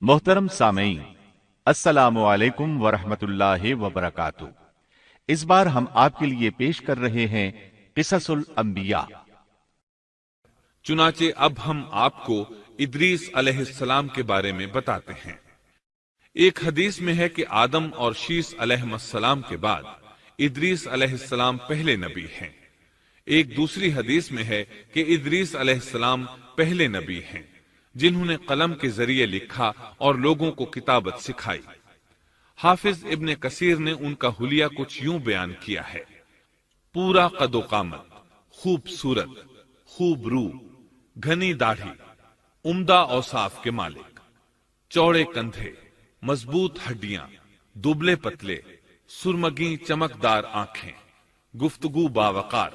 मोहतरम सामईन, अस्सलामु अलैकुम वरहमतुल्लाहि वबरकातुह। इस बार हम आपके लिए पेश कर रहे हैं किससुल अंबिया। चुनाचे अब हम आपको इदरीस अलैहिस्सलाम के बारे में बताते हैं। एक हदीस में है कि आदम और शीस अलैहिस्सलाम के बाद इदरीस अलैहिस्सलाम पहले नबी हैं। एक दूसरी हदीस में है कि इदरीस अलैहिस्सलाम पहले नबी हैं जिन्होंने कलम के जरिए लिखा और लोगों को किताबत सिखाई। हाफिज इब्ने कसीर ने उनका हुलिया कुछ यूं बयान किया है: पूरा कदो कामत, खूबसूरत, खूब रू, घनी दाढ़ी, उम्दा औसाफ के मालिक, चौड़े कंधे, मजबूत हड्डियां, दुबले पतले, सुरमगी चमकदार आंखें, गुफ्तगू बावकार,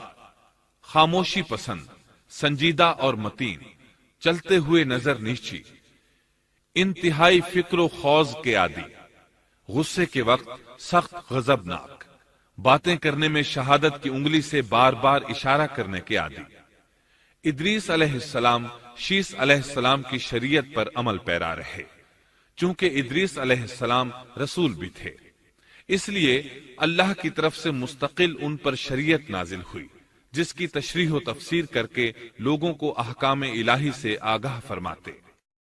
खामोशी पसंद, संजीदा और मतीन, चलते हुए नजर नीची, इंतहाई फिक्र खौज के आदि, गुस्से के वक्त सख्त गजबनाक, बातें करने में शहादत की उंगली से बार बार इशारा करने के आदि। इदरीस अलैहिस्सलाम शीस अलैहिस्सलाम की शरीयत पर अमल पैरा रहे। चूंकि इदरीस अलैहिस्सलाम रसूल भी थे, इसलिए अल्लाह की तरफ से मुस्तकिल उन पर शरीयत नाजिल हुई, जिसकी तशरीह व तफसीर करके लोगों को अहकाम इलाही से आगाह फरमाते।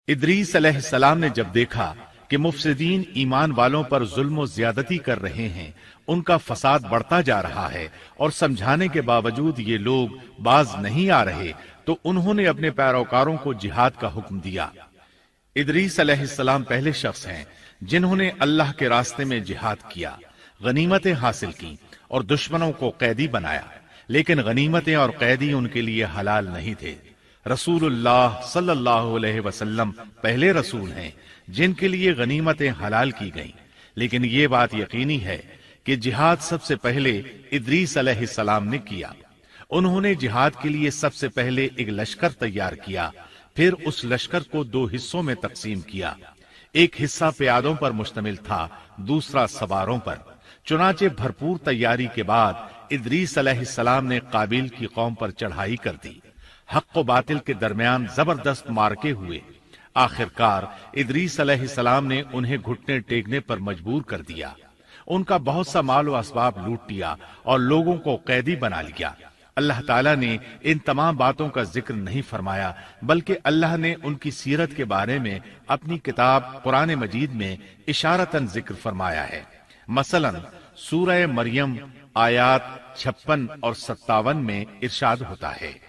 इदरीस अलैहिस्सलाम ने जब देखा कि मुफसिदीन ईमान वालों पर जुल्म व ज्यादती कर रहे हैं, उनका फसाद बढ़ता जा रहा है और समझाने के बावजूद ये लोग बाज नहीं आ रहे, तो उन्होंने अपने पैरोकारों को जिहाद का हुक्म दिया। इदरीस अलैहिस्सलाम पहले शख्स हैं जिन्होंने अल्लाह के रास्ते में जिहाद किया, गनीमतें हासिल की और दुश्मनों को कैदी बनाया। लेकिन गनीमतें और कैदी उनके लिए हलाल नहीं थे। रसूलुल्लाह सल्लल्लाहु अलैहि वसल्लम पहले रसूल हैं जिनके लिए गनीमतें हलाल की गईं। लेकिन ये बात यकीनी है कि जिहाद सबसे पहले इदरीस अलैहिस्सलाम ने किया। उन्होंने जिहाद के लिए सबसे पहले एक लश्कर तैयार किया, फिर उस लश्कर को दो हिस्सों में तकसीम किया। एक हिस्सा प्यादों पर मुश्तमिल था, दूसरा सवारों पर। चुनाचे भरपूर तैयारी के बाद इदरीस अलैहिस्सलाम ने काबिल की कौम पर चढ़ाई कर दी। हक व बातिल के दरमियान जबरदस्त मारके हुए। आखिरकार इदरीस अलैहिस्सलाम ने उन्हें घुटने टेकने पर मजबूर कर दिया। उनका बहुत सा माल व असबाब लूट लिया और लोगों को कैदी बना लिया। अल्लाह ताला ने इन तमाम बातों का जिक्र नहीं फरमाया, बल्कि अल्लाह ने उनकी सीरत के बारे में अपनी किताब कुरान मजीद में इशारतन जिक्र फरमाया है। मसलन सूरह मरियम आयात 56 और 57 में इरशाद होता है,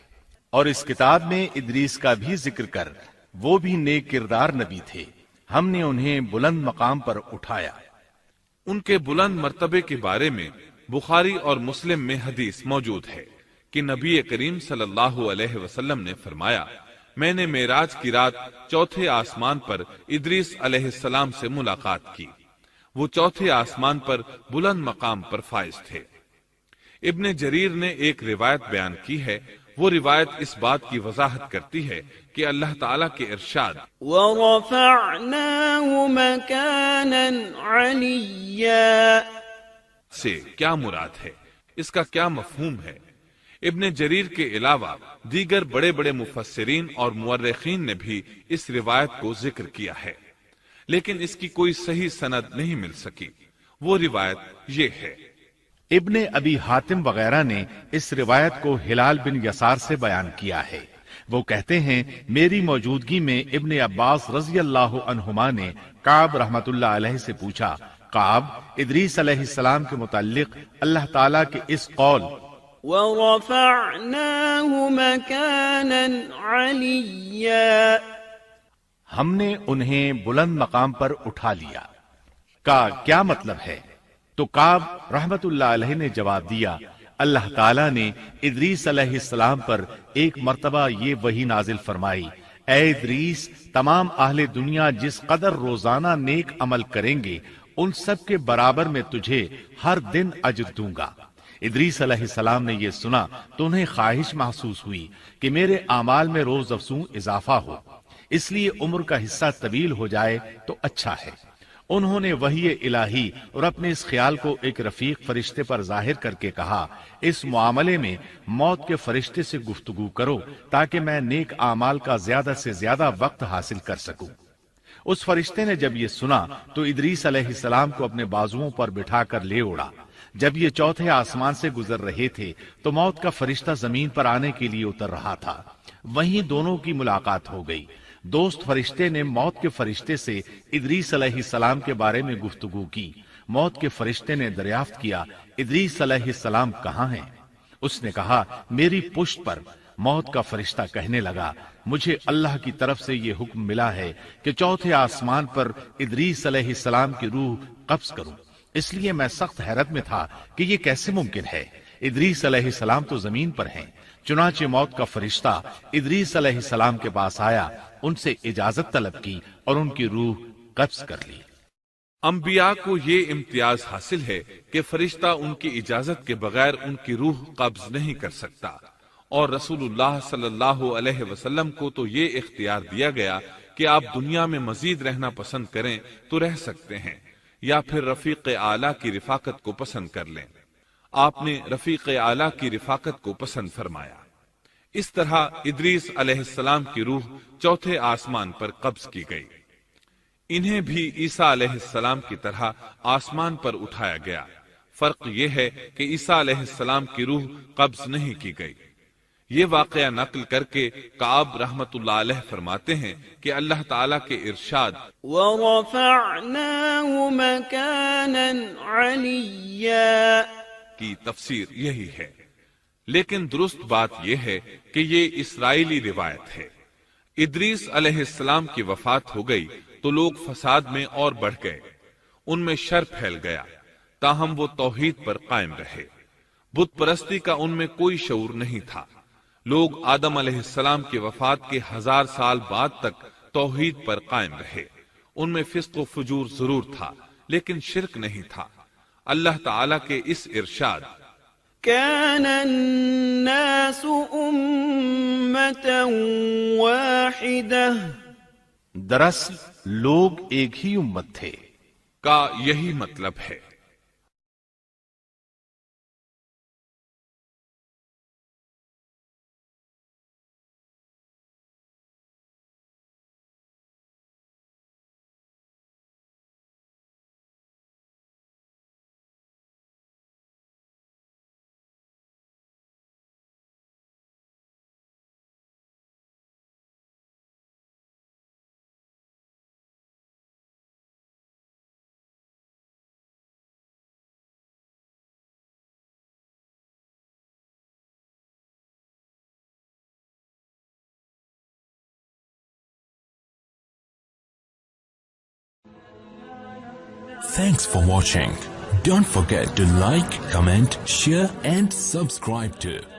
और इस किताब में इदरीस का भी जिक्र कर, वो भी नेक किरदार नबी थे, हमने उन्हें बुलंद मकाम पर उठाया। उनके बुलंद मर्तबे के बारे में बुखारी और मुस्लिम में हदीस मौजूद है कि नबी करीम सल्लल्लाहु अलैहि वसल्लम ने फरमाया, मैंने मेराज की रात चौथे आसमान पर इदरीस अलैहिस्सलाम से मुलाकात की। वो चौथे आसमान पर बुलंद मकाम पर फाइज थे। इब्ने जरीर ने एक रिवायत बयान की है। वो रिवायत इस बात की वजाहत करती है कि अल्लाह ताला के इरशाद वरफ़अनाहु मकानन अलिय्या से क्या मुराद है, इसका क्या मफहूम है। इब्ने जरीर के अलावा दीगर बड़े बड़े मुफस्सिरीन और मुअर्रिखीन ने भी इस रिवायत को जिक्र किया है, लेकिन इसकी कोई सही सनद नहीं मिल सकी। वो रिवायत ये है। इब्ने अबी हातिम वगैरह ने इस रिवायत को हिलाल बिन यसार से बयान किया है। वो कहते हैं, मेरी मौजूदगी में इब्ने अब्बास रज़ी अल्लाहु अन्हुमा ने काब रहमतुल्लाह अलैहि से पूछा, काब, इदरीस अलैहिस्सलाम के मुताल्लिक अल्लाह ताला के इस कौल वरफ़अनाहु मकानन अलिय्या, हमने उन्हें बुलंद मकाम पर उठा लिया, का क्या मतलब है। तो काब रहमतुल्लाह अलैहि ने जवाब दिया, अल्लाह ताला ने इदरीस अलैहिस्सलाम पर एक मर्तबा ये वही नाजिल फरमाई, ऐ इदरीस, तमाम अहले दुनिया जिस कदर रोजाना नेक अमल करेंगे, उन सब के बराबर में तुझे हर दिन अजर दूंगा। इदरीस अलैहिस्सलाम ने यह सुना तो उन्हें ख्वाहिश महसूस हुई कि मेरे आमाल में रोज अफजूं इजाफा हो, इसलिए उम्र का हिस्सा तवील हो जाए तो अच्छा है। उन्होंने वही इलाही और अपने इस ख्याल को एक रफीक फरिश्ते पर जाहिर करके कहा, इस मामले में मौत के फरिश्ते से गुफ्तगू करो ताकि मैं नेक आमाल का ज्यादा से ज्यादा वक्त हासिल कर सकूं। اس فرشتے نے جب یہ سنا تو ادریس علیہ السلام کو اپنے بازوؤں پر بٹھا کر لے اڑا۔ جب یہ چوتھے آسمان سے گزر رہے تھے تو موت کا فرشتہ زمین پر آنے کے لیے اتر رہا تھا، وہیں دونوں کی ملاقات ہو گئی۔ دوست فرشتے نے موت کے فرشتے سے ادریس علیہ السلام کے بارے میں گفتگو کی۔ موت کے فرشتے نے دریافت کیا، ادریس علیہ السلام کہاں ہیں؟ اس نے کہا، میری پشت پر۔ موت کا فرشتہ کہنے لگا، مجھے اللہ کی طرف سے یہ حکم ملا ہے کہ چوتھے آسمان پر ادریس علیہ السلام کی روح قبض کروں، اس لیے میں سخت حیرت میں تھا کہ یہ کیسے ممکن ہے۔ ادریس علیہ السلام تو زمین پر ہیں۔ چنانچہ موت کا فرشتہ ادریس علیہ السلام کے پاس آیا، ان سے اجازت طلب کی اور ان کی روح قبض کر لی۔ انبیاء کو یہ امتیاز حاصل ہے کہ فرشتہ ان کی اجازت کے بغیر ان کی روح قبض نہیں کر سکتا، اور رسول اللہ صلی اللہ علیہ وسلم کو تو یہ اختیار دیا گیا کہ آپ دنیا میں مزید رہنا پسند کریں تو رہ سکتے ہیں، یا پھر رفیق اعلیٰ کی رفاقت کو پسند کر لیں۔ آپ نے رفیق اعلیٰ کی رفاقت کو پسند فرمایا۔ اس طرح ادریس علیہ السلام کی روح چوتھے آسمان پر قبض کی گئی۔ انہیں بھی عیسیٰ علیہ السلام کی طرح آسمان پر اٹھایا گیا۔ فرق یہ ہے کہ عیسیٰ علیہ السلام کی روح قبض نہیں کی گئی۔ یہ واقعہ نقل کر کے کعب رحمت اللہ علیہ فرماتے ہیں کہ اللہ تعالیٰ کے ارشاد وَرَفَعْنَاهُ مَكَانًا عَلِيًّا کی تفسیر یہی ہے، لیکن درست بات یہ ہے کہ یہ اسرائیلی روایت ہے۔ ادریس علیہ السلام کی وفات ہو گئی تو لوگ فساد میں اور بڑھ گئے، ان میں شر پھیل گیا، تاہم وہ توحید پر قائم رہے۔ بت پرستی کا ان میں کوئی شعور نہیں تھا۔ لوگ آدم علیہ السلام کی وفات کے 1000 سال بعد تک توحید پر قائم رہے۔ ان میں فسق و فجور ضرور تھا لیکن شرک نہیں تھا۔ اللہ تعالیٰ کے اس ارشاد كان الناس أمة واحدة دراصل لوگ ایک ہی امت تھے کا یہی مطلب ہے۔ Thanks for watching. Don't forget to like, comment, share and subscribe to